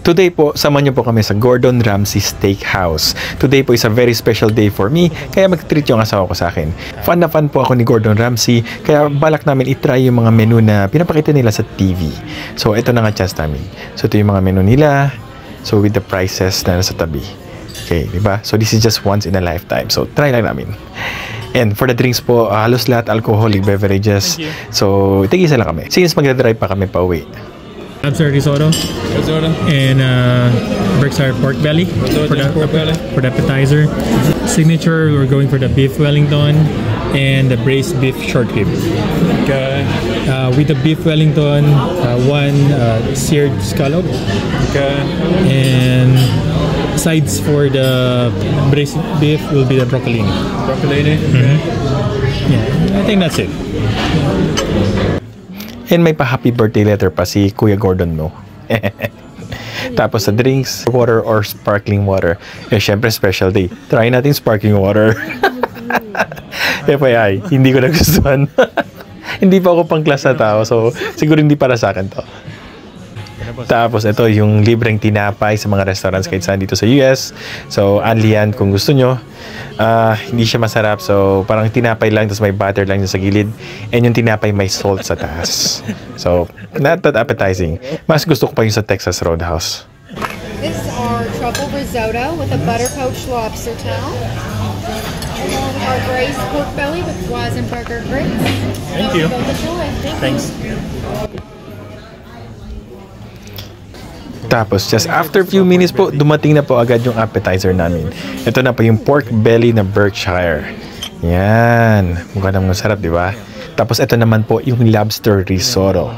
Today po, samahan niyo po kami sa Gordon Ramsay Steakhouse. Today po is a very special day for me, kaya mag-treat yung asawa ko sa akin. Fan na fan po ako ni Gordon Ramsay, kaya balak namin itry yung mga menu na pinapakita nila sa TV. So, ito na nga chance namin. So, ito yung mga menu nila. So, with the prices na nasa tabi. Okay, diba? So, this is just once in a lifetime. So, try lang namin. And for the drinks po, halos lahat alcoholic beverages. So, tig-isa lang kami. Since magdadrive pa kami pa uwi. Lobster risotto. And Berkshire pork belly for the appetizer. Signature, we're going for the beef Wellington and the braised beef short rib. Okay. With the beef Wellington, one seared scallop. Okay. And sides for the braised beef will be the broccolini. Broccolini. Okay. Yeah, I think that's it. And may pa-happy birthday letter pa si Kuya Gordon, no? Tapos sa drinks, water or sparkling water. Eh, syempre special day. Try natin sparkling water. FYI, hindi ko nagustuhan. Hindi pa ako pang class na tao, so siguro hindi para sa akin to. Tapos ito yung libreng tinapay sa mga restaurants kahit saan dito sa US. So, only yan kung gusto nyo. Hindi siya masarap. So, parang tinapay lang, tapos may butter lang sa gilid. And yung tinapay may salt sa taas. So, not that appetizing. Mas gusto ko pa yung sa Texas Roadhouse. This is our truffle risotto with a butter poached lobster tail. Along with our braised pork belly with Weisenberger grits. Thank you. Thanks. Tapos, just after few minutes po, dumating na po agad yung appetizer namin. Ito na po yung pork belly na Berkshire. Yan. Mukha namang masarap, di ba? Tapos, ito naman po yung lobster risotto.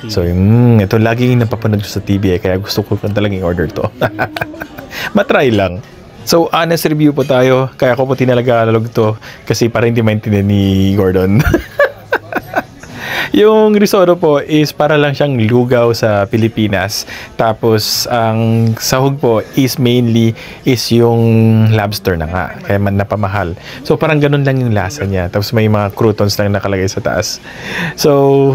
So, ito lagi yung napapanood ko sa TV kaya gusto ko talagang i-order to. Matry lang. So, honest review po tayo. Kaya ko po tinalagalog to kasi para hindi maintindihan ni Gordon. Yung risotto po is para lang siyang lugaw sa Pilipinas. Tapos, ang sahog po is mainly is yung lobster na nga. Kaya napamahal. So, parang ganun lang yung lasa niya. Tapos, may mga croutons lang nakalagay sa taas. So,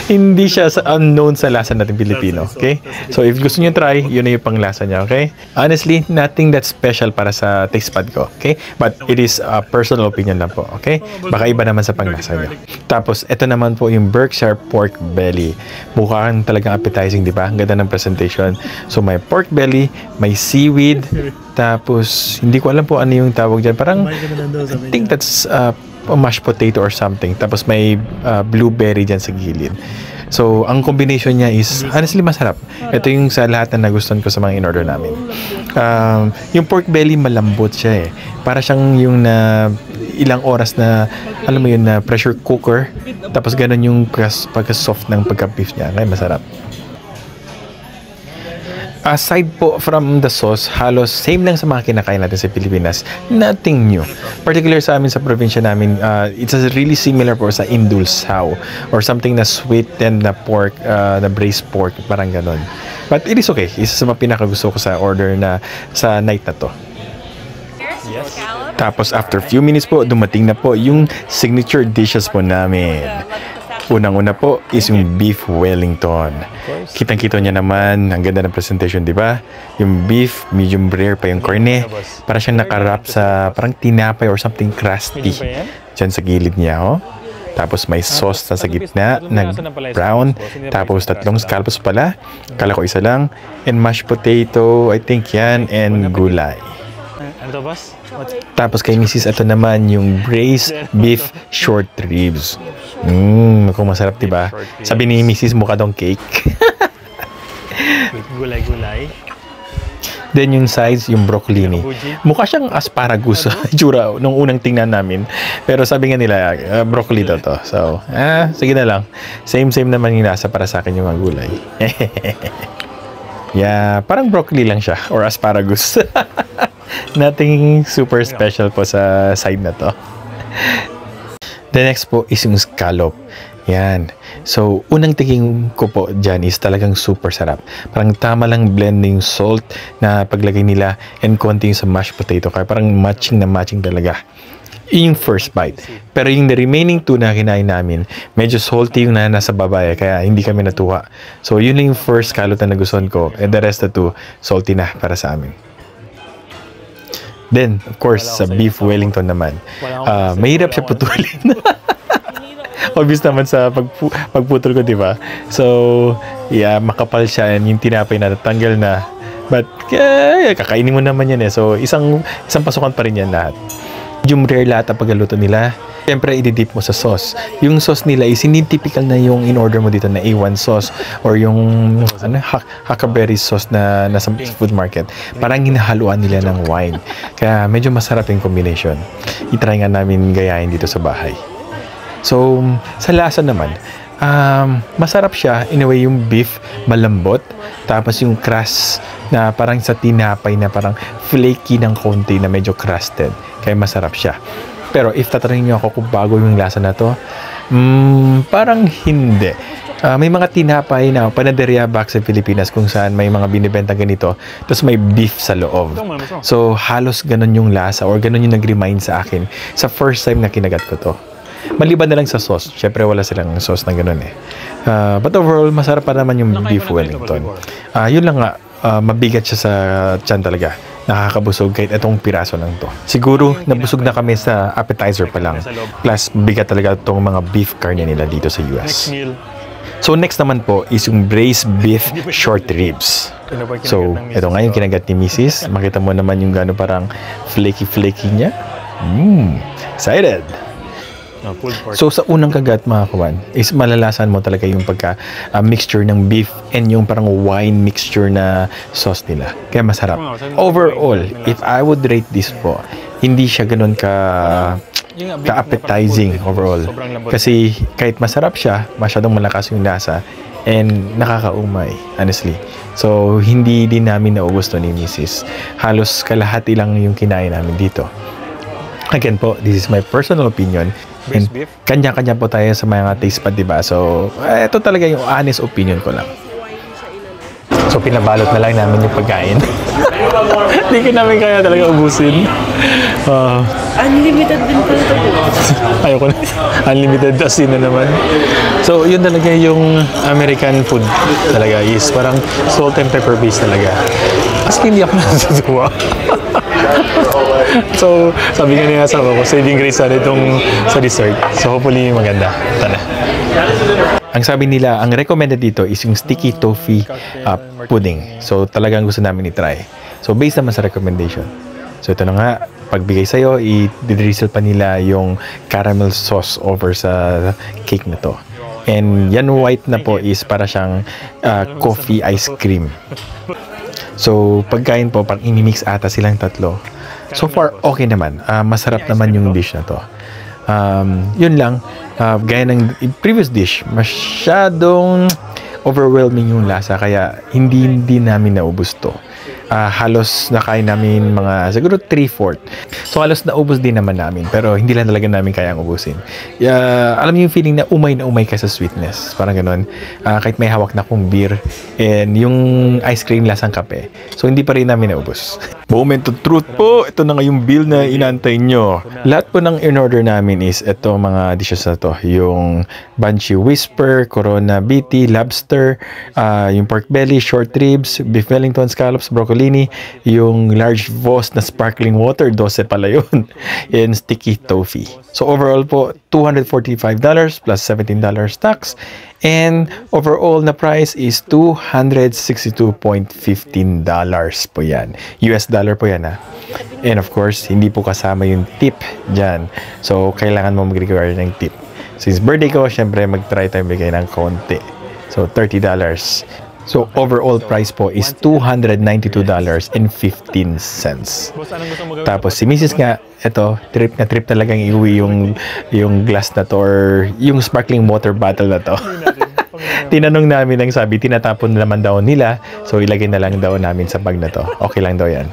hindi siya unknown sa lasa natin Pilipino. Okay? So, if gusto nyo try, yun na yung panglasa niya. Okay? Honestly, nothing that special para sa taste pad ko. Okay? But it is a personal opinion lang po. Okay? Baka iba naman sa panglasa niya. Tapos, ito naman po yung Berkshire pork belly. Mukhang talagang appetizing, di ba? Ang ganda ng presentation. So, may pork belly, may seaweed, tapos, hindi ko alam po ano yung tawag dyan. Parang, I think that's mashed potato or something. Tapos may blueberry dyan sa gilid. So, ang combination niya is honestly masarap. Ito yung sa lahat na nagustuhan ko sa mga in-order namin. Yung pork belly malambot siya eh. Para siyang yung ilang oras na, alam mo yun, na pressure cooker. Tapos ganun yung pagka-soft ng pagka-beef niya. Kaya masarap. Aside po from the sauce, halos same lang sa mga kinakain natin sa Pilipinas. Nothing new. Particular sa amin sa probinsya namin, it's really similar po sa indulsaw or something na sweetened na pork, na braised pork, parang ganon. But it is okay. Isa sa mga pinakagusto ko sa order na sa night na to. Yes. Tapos after few minutes po, dumating na po yung signature dishes po namin. Unang-una po is yung beef Wellington. Kitang-kita niya naman, ang ganda ng presentation, di ba? Yung beef, medium rare pa yung corne. Para siyang nakarap sa parang tinapay or something crusty. Diyan sa gilid niya, oh. Tapos may sauce na sa gitna, nag-brown. Tapos 3 scallops pala. Kala ko isa lang. And mashed potato, I think yan, and gulay. Ano to, boss? Tapos kay Mrs. ito naman yung braised beef short ribs. Kung masarap, diba? Sabi ni Mrs. mukha dong cake. Gulay-gulay. Then yung sides, yung broccolini. Mukha siyang asparagus. Itsura nung unang tingnan namin. Pero sabi nga nila, broccoli daw to. So, sige na lang. Same naman yung nasa para sa akin yung mga gulay. Yeah, parang broccoli lang siya. Or asparagus. Nothing super special po sa side na to. The next po is yung scallop. Yan. So, unang tingin ko po dyan is talagang super sarap. Parang tama lang blend yung salt na paglagay nila and konti yung sa mashed potato. Kaya parang matching na matching talaga. Yun yung first bite. Pero yung the remaining 2 na kinain namin, medyo salty yung nasa baba kaya hindi kami natuwa. So yun lang yung first kalot na nagustuhan ko, and the rest of 2 salty na para sa amin. Then, of course, sa beef Wellington naman, mahirap siya putulin. Obvious naman sa pagputol ko, di ba? So, yeah, makapal siya, and yung tinapay na natanggal na. But, kakainin mo naman yan eh. So, isang pasukan pa rin yan lahat. Medium rare lahat ang pagluto nila. Siyempre, ididip mo sa sauce. Yung sauce nila is hindi typical na yung in-order mo dito na A1 sauce or yung huckleberry sauce na nasa food market. Parang hinahaluan nila ng wine. Kaya medyo masarap yung combination. I-try nga namin gayahin dito sa bahay. So, sa lasa naman, masarap siya. In a way, yung beef malambot. Tapos yung crust na parang sa tinapay na parang flaky ng konti na medyo crusted. Kaya masarap siya. Pero if tatanungin niyo ako kung bago yung lasa na to, parang hindi. May mga tinapay na panaderia back sa Pilipinas kung saan may mga binibenta ganito, tapos may beef sa loob. So, halos ganun yung lasa or ganun yung nag-remind sa akin sa first time na kinagat ko to. Maliban na lang sa sauce. Syempre, wala silang sauce na ganun eh. But overall, masarap pa naman yung beef Wellington. Yun lang nga, mabigat siya sa tiyan talaga. Nakakabusog kahit itong piraso lang to. Siguro, nabusog na kami sa appetizer pa lang. Plus, bigat talaga itong mga beef carne nila dito sa US. So, next naman po is yung braised beef short ribs. So, ito nga yung kinagat ni Mrs. Makita mo naman yung gano'n parang flaky-flaky niya. Excited! So sa unang kagat mga kawan is malalasan mo talaga yung pagka mixture ng beef and yung parang wine mixture na sauce nila. Kaya masarap. Overall, if I would rate this po, hindi siya ganun ka-appetizing overall. Kasi kahit masarap siya, masyadong malakas yung lasa and nakakaumay, honestly. So hindi din namin naugusto ni Mrs. Halos kalahati lang yung kinain namin dito. Again po, this is my personal opinion. And kanya-kanya po tayo sa mga taste pad, diba? So, ito talaga yung honest opinion ko lang. So, pinabalot na lang namin yung pagkain. Hindi ko namin kaya talaga ubusin. Unlimited din pala ito po. Ayoko na. Unlimited asin na naman. So, yun talaga yung American food talaga is parang salt and pepper based talaga. As hindi ako natutuwa. So, sabi nga niya sa ako, saving grace sana itong sa dessert. So, hopefully maganda. Tana. Ang sabi nila, ang recommended dito is yung sticky toffee pudding. So, talagang gusto namin i-try. So, based naman sa recommendation. So, ito na nga, pagbigay sa'yo, i-drizzle pa nila yung caramel sauce over sa cake na to. And yan white na po is para siyang coffee ice cream. So, pagkain po, pag inimix ata silang tatlo. So far, okay naman. Masarap naman yung dish na to. Yun lang, gaya ng previous dish, masyadong overwhelming yung lasa, kaya hindi namin naubos to. Halos nakain namin mga siguro 3/4. So halos naubos din naman namin, pero hindi lang talaga namin kayang ubusin. Alam niyo yung feeling na umay ka sa sweetness, parang ganoon. Kahit may hawak na akong beer and yung ice cream lasang kape, so hindi pa rin namin naubos. Moment of truth po, ito na nga yung bill na inaantay nyo. Lahat po ng in-order namin is ito mga dishes na to, yung Banshee Whisper, Corona BT, Lobster, yung pork belly, short ribs, beef Wellington, scallops, broccolini, yung large Voss na sparkling water, 12 pala yun, and sticky toffee. So overall po, $245 plus $17 tax, and overall na price is $262.15 po yan. US dollar po yan ha. And of course, hindi po kasama yung tip dyan. So, kailangan mo mag-require ng tip. Since birthday ko, syempre mag-try tayo bigay ng konti. So, $30. So, overall price po is $292.15. Tapos, si Mrs. nga, ito, trip na trip talagang iuwi yung glass na to or yung sparkling water bottle na to. Tinanong namin ang sabi, tinatapon naman daw nila. So, ilagay na lang daw namin sa bag na to. Okay lang daw yan.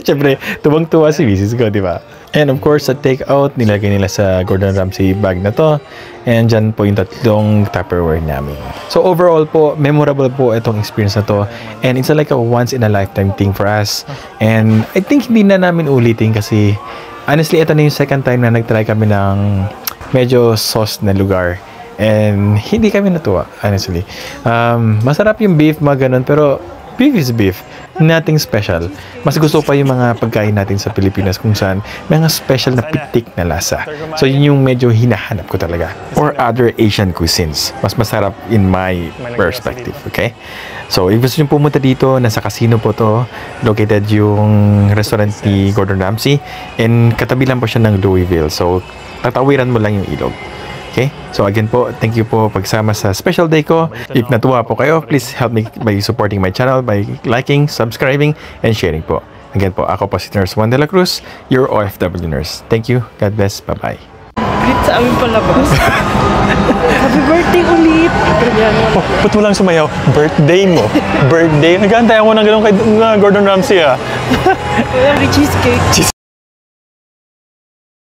Siyempre, tuwang-tuwa si Mrs. ko, di ba? And of course, sa take-out, nilagay nila sa Gordon Ramsay bag na to. And dyan po yung tatlong Tupperware namin. So overall po, memorable po itong experience na to. And it's like a once-in-a-lifetime thing for us. And I think hindi na namin ulitin kasi Honestly, ito na yung second time na nag-try kami ng medyo sauce na lugar. And hindi kami natuwa, honestly. Masarap yung beef, mga ganun, pero beef is beef. Nothing special. Mas gusto pa yung mga pagkain natin sa Pilipinas kung saan may mga special na pitik na lasa. So yun yung medyo hinahanap ko talaga. Or other Asian cuisines. Mas masarap in my perspective, okay? So if gusto nyo pumunta dito, nasa casino po to. Located yung restaurant ni Gordon Ramsay. And katabi lang po siya ng Louisville. So tatawiran mo lang yung ilog. Okay? So again po, thank you po pagsama sa special day ko. If natuwa po kayo, please help me by supporting my channel by liking, subscribing, and sharing po. Again po, ako po si Nurse Juan de la Cruz, your OFW nurse. Thank you. God bless. Bye-bye. Greet sa aming palabas. Happy birthday ulit! Oh, ba't walang sumayaw? Birthday mo. Birthday. Nag-aantay ako ng ganun kay Gordon Ramsay ah. Wala rin cheesecake.